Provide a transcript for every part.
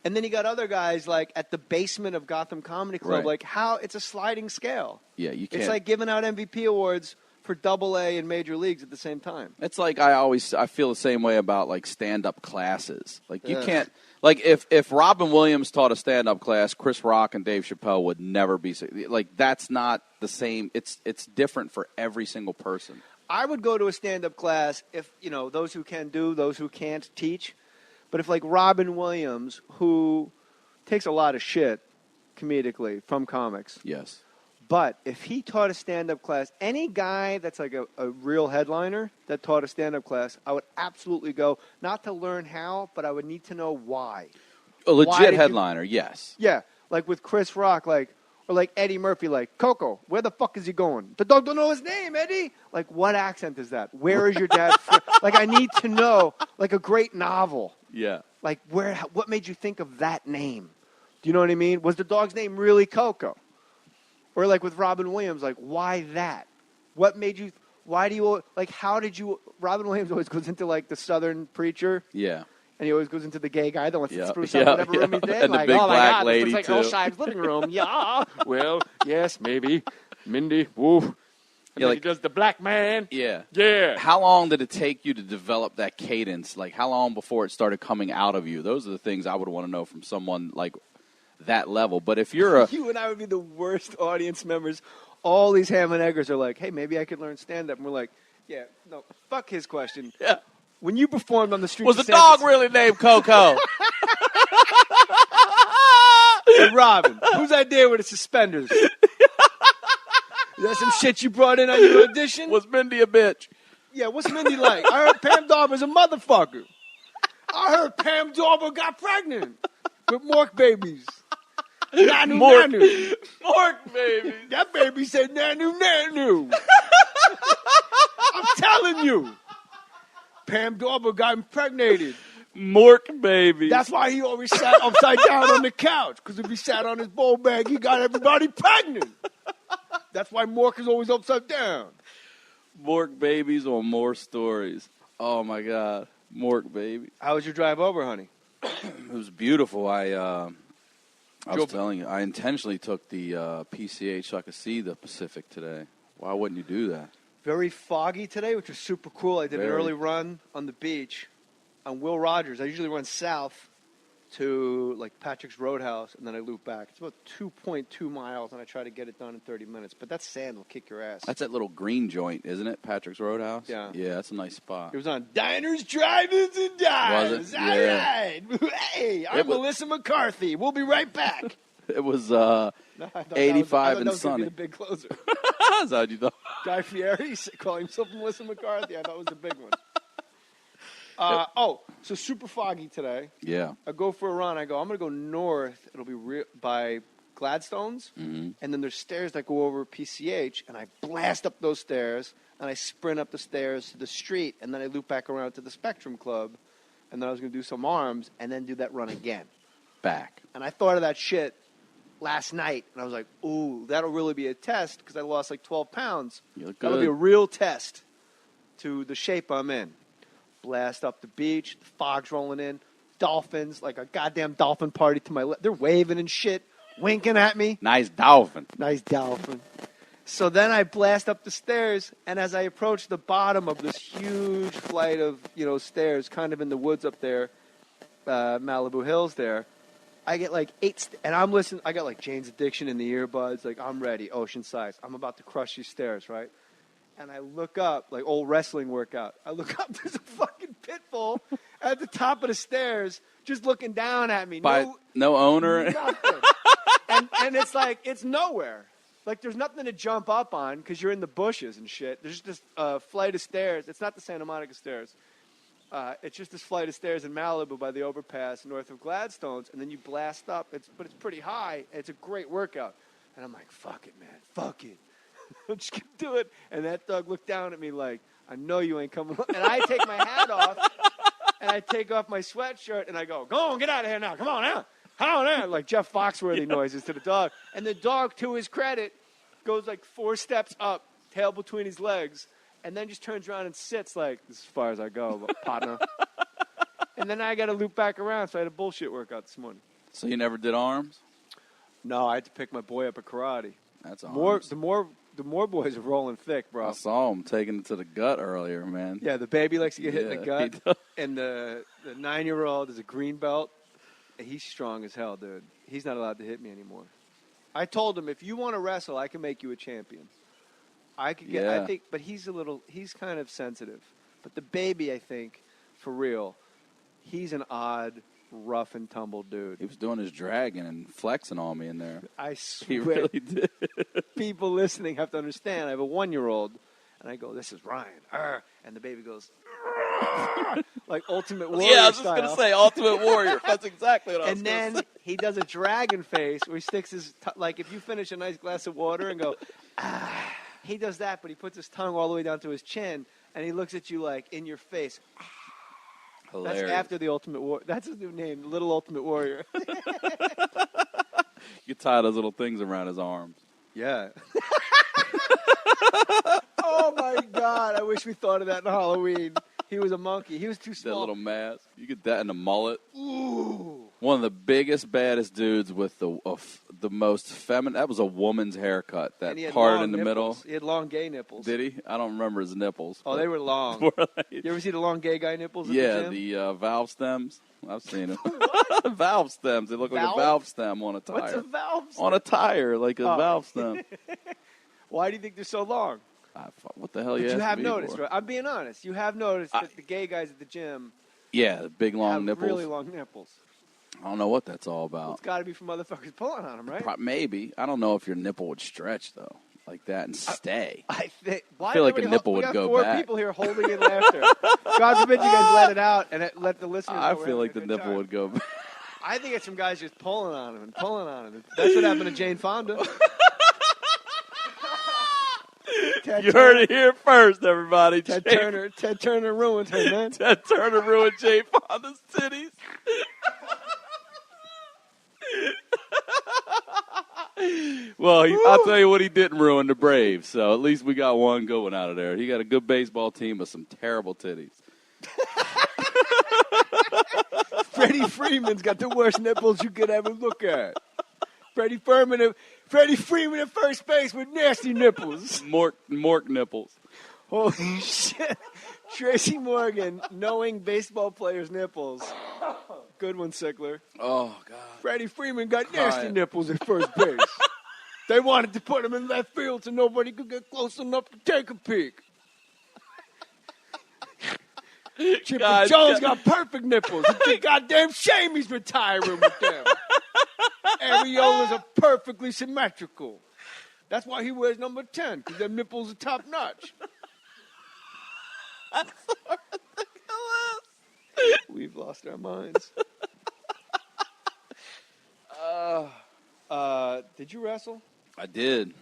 And then you got other guys like at the basement of Gotham Comedy Club. Right. Like how it's a sliding scale. Yeah, you can't. It's like giving out MVP awards for AA and major leagues at the same time. It's like I feel the same way about like stand-up classes. Like you Yeah. can't like if Robin Williams taught a stand-up class, Chris Rock and Dave Chappelle would never be like that's not the same. It's different for every single person. I would go to a stand-up class if, those who can do, those who can't teach. But if like Robin Williams, who takes a lot of shit comedically from comics. Yes. But if he taught a stand-up class, any guy that's like a real headliner that taught a stand-up class, I would absolutely go, not to learn how, but I would need to know why. A legit headliner, yes. Yeah, like with Chris Rock, or like Eddie Murphy, like, Coco, where the fuck is he going? The dog don't know his name, Eddie. Like, what accent is that? Where is your dad from? Like, I need to know, like a great novel. Yeah. Like, what made you think of that name? Do you know what I mean? Was the dog's name really Coco? Or like with Robin Williams, like, why that? What made you, how did you, Robin Williams always goes into like the Southern preacher. Yeah. And he always goes into the gay guy that wants to spruce Yeah. up whatever room he's in. And like, the big oh my black God, lady this looks too. like Hillshine's living room. Yeah. Well, yes, maybe. Mindy, woo. And then he does the black man. Yeah. Yeah. How long did it take you to develop that cadence? Like, how long before it started coming out of you? Those are the things I would want to know from someone like that level. But if you're You and I would be the worst audience members. All these ham and eggers are like, hey, maybe I could learn stand-up. And we're like, yeah, no, fuck his question. Yeah. When you performed on the streets Was of the San dog Francisco- really named Coco? Hey, Robin, whose idea were the suspenders? Is that some shit you brought in on your audition? Was Mindy a bitch? Yeah, what's Mindy like? I heard Pam Dauber's a motherfucker. I heard Pam Dauber got pregnant with Mork babies. Nanu, nanu. Mork, baby. That baby said nanu, nanu. I'm telling you. Pam Dauber got impregnated. Mork, baby. That's why he always sat upside down on the couch. Because if he sat on his bowl bag, he got everybody pregnant. That's why Mork is always upside down. Mork babies on Mohr Stories. Oh, my God. Mork, baby. How was your drive over, honey? It was beautiful. I was telling you, I intentionally took the PCH so I could see the Pacific today. Why wouldn't you do that? Very foggy today, which was super cool. I did an early run on the beach on Will Rogers. I usually run south to like Patrick's Roadhouse, and then I loop back. It's about 2.2 miles, and I try to get it done in 30 minutes. But that sand will kick your ass. That's that little green joint, isn't it? Patrick's Roadhouse? Yeah. Yeah, that's a nice spot. It was on Diners, Drive-Ins, and Dives. Was it? All Yeah. right. Hey, I'm Melissa McCarthy. We'll be right back. It was No, I thought 85 that and was gonna sunny. be the big closer. That's how you thought. Guy Fieri calling himself Melissa McCarthy. I thought was the big one. So super foggy today. Yeah. I go for a run. I go, I'm going to go north. It'll be by Gladstone's. Mm-hmm. And then there's stairs that go over PCH. And I blast up those stairs. And I sprint up the stairs to the street. And then I loop back around to the Spectrum Club. And then I was going to do some arms and then do that run again. Back. And I thought of that shit last night. And I was like, ooh, that'll really be a test because I lost like 12 pounds. You look That'll good. be a real test to the shape I'm in. Blast up the beach, the fog's rolling in, dolphins, like a goddamn dolphin party to my left. They're waving and shit, winking at me. Nice dolphin. Nice dolphin. So then I blast up the stairs, and as I approach the bottom of this huge flight of, stairs, kind of in the woods up there, Malibu Hills there, I get like and I'm listening. I got like Jane's Addiction in the earbuds, like I'm ready, ocean size. I'm about to crush these stairs, right? And I look up, like old wrestling workout. I look up, there's a fucking pit bull at the top of the stairs just looking down at me. By no owner? Nothing. and it's like, it's nowhere. Like there's nothing to jump up on because you're in the bushes and shit. There's just this flight of stairs. It's not the Santa Monica stairs. It's just this flight of stairs in Malibu by the overpass north of Gladstone's. And then you blast up. But it's pretty high. It's a great workout. And I'm like, fuck it, man. Fuck it. I'm just going to do it. And that dog looked down at me like, I know you ain't coming. And I take my hat off, and I take off my sweatshirt, and I go on, get out of here now. Come on now. Come on now. Like Jeff Foxworthy noises to the dog. And the dog, to his credit, goes like 4 steps up, tail between his legs, and then just turns around and sits like, this is as far as I go, partner. And then I got to loop back around, so I had a bullshit workout this morning. So you never did arms? No, I had to pick my boy up at karate. That's arms. The more boys are rolling thick, bro. I saw him taking it to the gut earlier, man. Yeah, the baby likes to get hit in the he gut, does. and the 9-year-old is a green belt. And he's strong as hell, dude. He's not allowed to hit me anymore. I told him, if you want to wrestle, I can make you a champion. I could get. Yeah. I think, but he's kind of sensitive. But the baby, I think, for real, he's an odd, rough and tumble dude. He was doing his dragging and flexing on me in there. I swear. He really did. People listening have to understand. I have a 1-year-old, and I go, "This is Ryan," and the baby goes, like Ultimate Warrior Yeah, I was just style. going to say Ultimate Warrior. That's exactly what I was And going to then say. he does a dragon face where he sticks his like if you finish a nice glass of water and go, he does that, but he puts his tongue all the way down to his chin, and he looks at you like in your face. Hilarious. That's after the Ultimate Warrior. That's his new name, Little Ultimate Warrior. You tie those little things around his arms. Yeah. Oh my God! I wish we thought of that in Halloween. He was a monkey. He was too That small. little mask. You get that in a mullet. Ooh. One of the biggest, baddest dudes with the most feminine. That was a woman's haircut. That And he had part long in the nipples. middle. He had long gay nipples. Did he? I don't remember his nipples. Oh, they were long. Were they? You ever see the long gay guy nipples at Yeah, the gym? the valve stems. I've seen them. Valve stems. They look like Valve? a valve stem on a tire. What's a valve? On a tire, like a Oh. valve stem. Why do you think they're so long? What the hell But you you asking have me noticed, for? right? I'm being honest. You have noticed that the gay guys at the gym Yeah, the big long have nipples. really long nipples. I don't know what that's all Well, about. it's got to be from motherfuckers pulling on them, right? Maybe. I don't know if your nipple would stretch though, like that, and stay. I think. Why feel like everybody a nipple we would got go 4 back. people here holding in laughter. God forbid you guys let it out and let the listeners. I know we're feel like the having a good nipple time. would go back. I think it's some guys just pulling on him and pulling on him. That's what happened to Jane Fonda. Ted You Turner- heard it here first, everybody. Ted Jay- Turner ruined her, man. Ted Turner ruined Jay Fonda's titties. Well, I'll tell you what he didn't ruin, the Braves. So at least we got one going out of there. He got a good baseball team with some terrible titties. Freddie Freeman's got the worst nipples you could ever look at. Freddie Freeman at first base with nasty nipples. Mork nipples. Holy shit. Tracy Morgan, knowing baseball players' nipples. Good one, Sickler. Oh, God. Freddie Freeman got nasty Right. nipples nipples at first base. They wanted to put him in left field so nobody could get close enough to take a peek. Chipper God, Jones God. got perfect nipples. It's a goddamn shame he's retiring with them. Areolas are perfectly symmetrical. That's why he wears number 10, because them nipples are top notch. We've lost our minds. Did you wrestle? I did.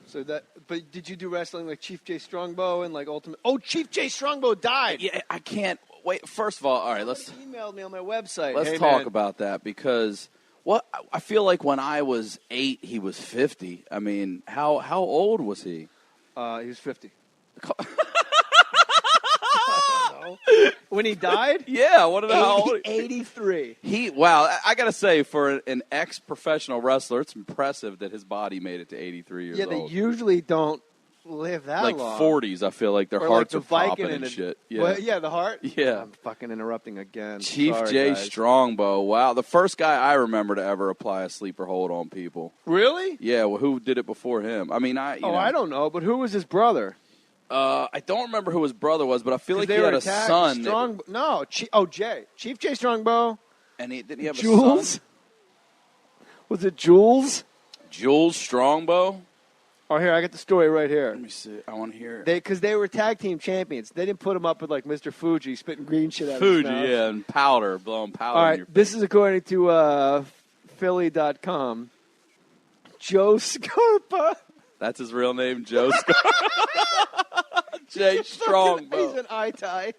But did you do wrestling like Chief J Strongbow and like Ultimate? Oh, Chief J Strongbow died. Yeah, I can't wait. First of all right, let's He emailed me on my website. let's Hey, talk man, about that because I feel like when I was 8, he was 50. I mean, how old was he? He was 50. I don't know. When he died? Yeah, what did how old? 83. I gotta say, for an ex-professional wrestler, it's impressive that his body made it to 83 years Yeah, they old. usually don't live that Like long. 40s, I feel like their Or hearts like are the Viking popping and a- shit. Yeah. Well, yeah, the heart? Yeah. I'm fucking interrupting again. Chief Sorry, J guys. Strongbow. Wow, the first guy I remember to ever apply a sleeper hold on people. Really? Yeah, well, who did it before him? I mean, I don't know, but who was his brother? I don't remember who his brother was, but I feel like they he were had a attacked. son. Jay. Chief J Strongbow. And didn't he have a Jules? son? Was it Jules? Jules Strongbow? Oh, here, I got the story right here. Let me see. I want to hear it. Because they were tag team champions. They didn't put him up with like Mr. Fuji spitting green shit out Fuji, of his mouth. yeah, and powder, blowing powder All in right, your face. this is according to Philly.com. Joe Scarpa. That's his real name, Joe J Strongbow. He's an eye-tie.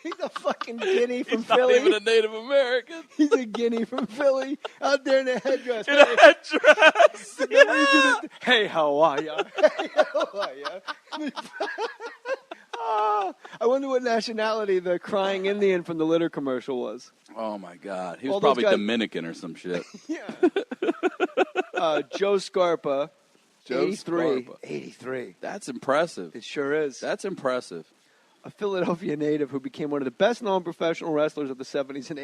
He's a fucking guinea from He's not Philly. even a Native American. He's a guinea from Philly out there in a headdress. In a headdress. Remember you do the, hey, how are ya? Hey, how are ya? I wonder what what nationality the crying Indian from the litter commercial was. Oh, my God. He was All those probably guys- Dominican or some shit. Yeah. Joe Scarpa, Joe 83. Scarpa. 83. That's impressive. It sure is. That's impressive. A Philadelphia native who became one of the best-known professional wrestlers of the 70s and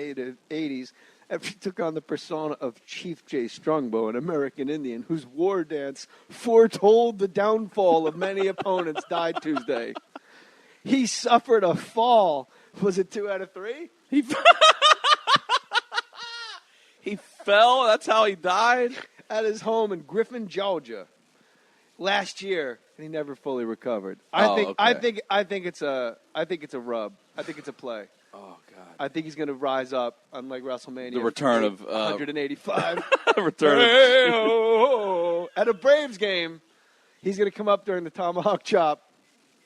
80s after he took on the persona of Chief J. Strongbow, an American Indian whose war dance foretold the downfall of many opponents, died Tuesday. He suffered a fall. Was it 2 out of 3? He fell? That's how he died? At his home in Griffin, Georgia, last year, and he never fully recovered. I think it's a rub. I think it's a play. Oh, God. I think he's going to rise up, unlike WrestleMania. The return of 185. At a Braves game, he's going to come up during the tomahawk chop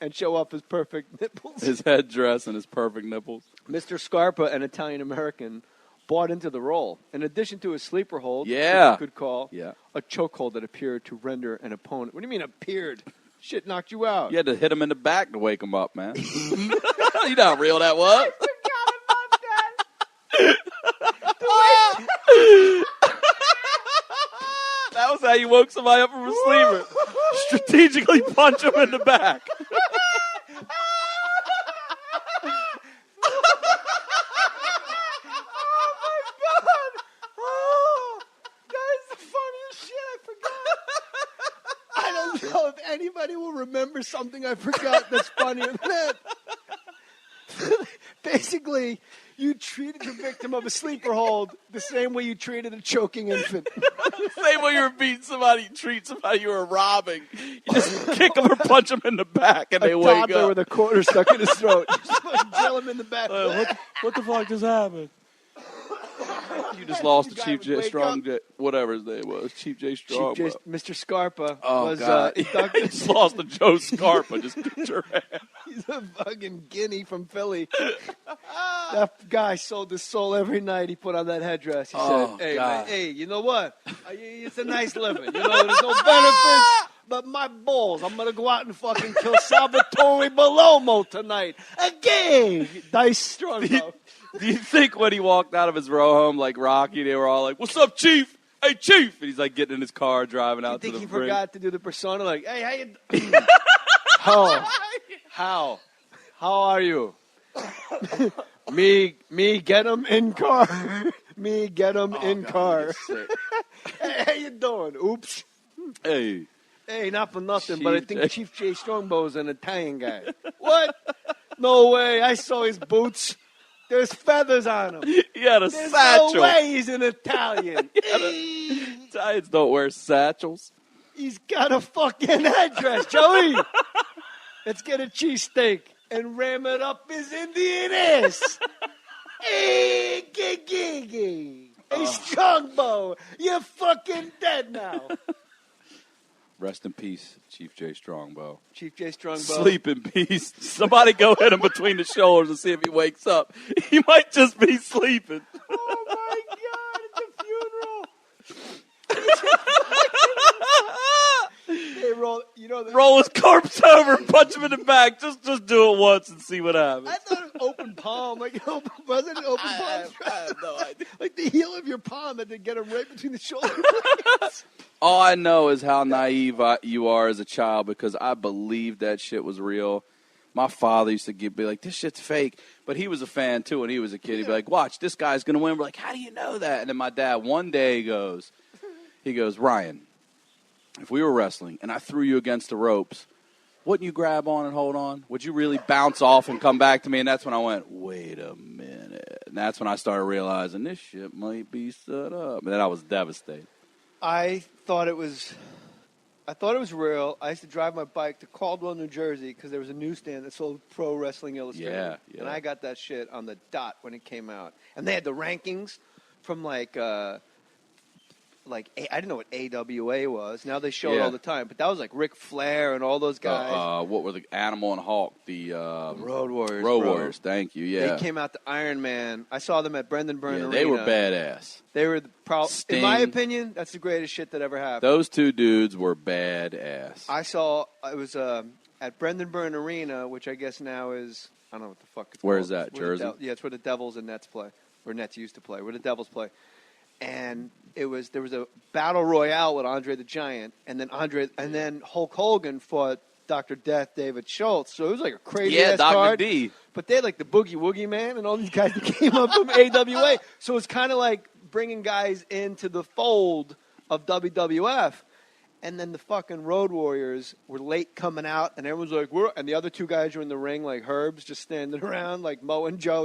and show off his perfect nipples. His headdress and his perfect nipples. Mr. Scarpa, an Italian-American, bought into the role. In addition to a sleeper hold, Yeah. which you could call a chokehold that appeared to render an opponent. What do you mean appeared? Shit knocked you out. You had to hit him in the back to wake him up, man. You know how real that was? That was how you woke somebody up from a sleeper. Strategically punch him in the back. Anybody will remember something I forgot that's funnier than that. Basically, you treated the victim of a sleeper hold the same way you treated a choking infant. Same way you were beating somebody, you treat somebody you were robbing. You just kick them or punch them in the back and they wake Toddler up. with a quarter stuck in his throat. You just fucking drill him in the back. What the fuck just happened? You just lost to You Chief guys J. wake Strong, up. J, whatever his name was. Chief J. Strong. Chief J. Mr. Scarpa Oh, was God. inducted. Just lost to Joe Scarpa. Just beat your ass. He's a fucking guinea from Philly. That guy sold his soul every night he put on that headdress. He Oh, said, hey, God. man, hey, you know what? It's a nice living. You know, there's no benefits. But my balls, I'm going to go out and fucking kill Salvatore Bellomo tonight. Again! Dice Strongbow. Do you think when he walked out of his row home like Rocky, they were all like, "What's up, Chief? Hey, Chief!" And he's like getting in his car, driving out to You the think he ring. forgot to do the persona? Like, hey, how are you? me get him in car. Me get him in God, car. he's sick. Hey, how you doing? Oops. Hey, Hey, not for nothing, but I Chief think J. Chief J. Strongbow is an Italian guy. What? No way. I saw his boots. There's feathers on him. he had a There's satchel. no way he's an Italian. Italians don't wear satchels. He's got a fucking address, Joey. Let's get a cheesesteak and ram it up his Indian ass. Hey, Hey, Strongbow, you're fucking dead now. Rest in peace, Chief J. Strongbow. Chief J. Strongbow. Sleep in peace. Somebody go hit him between the shoulders and see if he wakes up. He might just be sleeping. Oh, my God, it's a funeral. They roll, you know, Roll his corpse over and punch him in the back. Just do it once and see what happens. I thought it was open palm. Like, wasn't it open palm? I have no idea. Like the heel of your palm and then get him right between the shoulders. All I know is how naive you are as a child because I believed that shit was real. My father used to be like, this shit's fake. But he was a fan, too, when he was a kid. He'd be like, watch, this guy's going to win. We're like, how do you know that? And then my dad one day goes, Ryan, if we were wrestling and I threw you against the ropes, wouldn't you grab on and hold on? Would you really bounce off and come back to me? And that's when I went, wait a minute. And that's when I started realizing this shit might be set up. And then I was devastated. I thought it was real. I used to drive my bike to Caldwell, New Jersey, because there was a newsstand that sold Pro Wrestling Illustrated. Yeah. And I got that shit on the dot when it came out. And they had the rankings from I didn't know what AWA was. Now they show it Yeah. all the time. But that was like Ric Flair and all those guys. What were the Animal and Hulk? The Road Warriors. Road bro. Warriors. Thank you. Yeah. They came out to Iron Man. I saw them at Brendan Byrne Yeah, Arena. they were badass. They were in my Sting. opinion, that's the greatest shit that ever happened. Those two dudes were badass. I saw it was at Brendan Byrne Arena, which I guess now is I don't know what the fuck it's Where called. is that? It's where Jersey? yeah, it's where the Devils and Nets play, or Nets used to play, where the Devils play. And there was a battle royale with Andre the Giant, and then Hulk Hogan fought Dr. Death David Schultz. So it was like a crazy ass Dr. card. D. But they had like the Boogie Woogie Man and all these guys that came up from AWA. So it's kind of like bringing guys into the fold of WWF. And then the fucking Road Warriors were late coming out, and everyone's like, and the other two guys were in the ring like herbs, just standing around like Mo and Joe.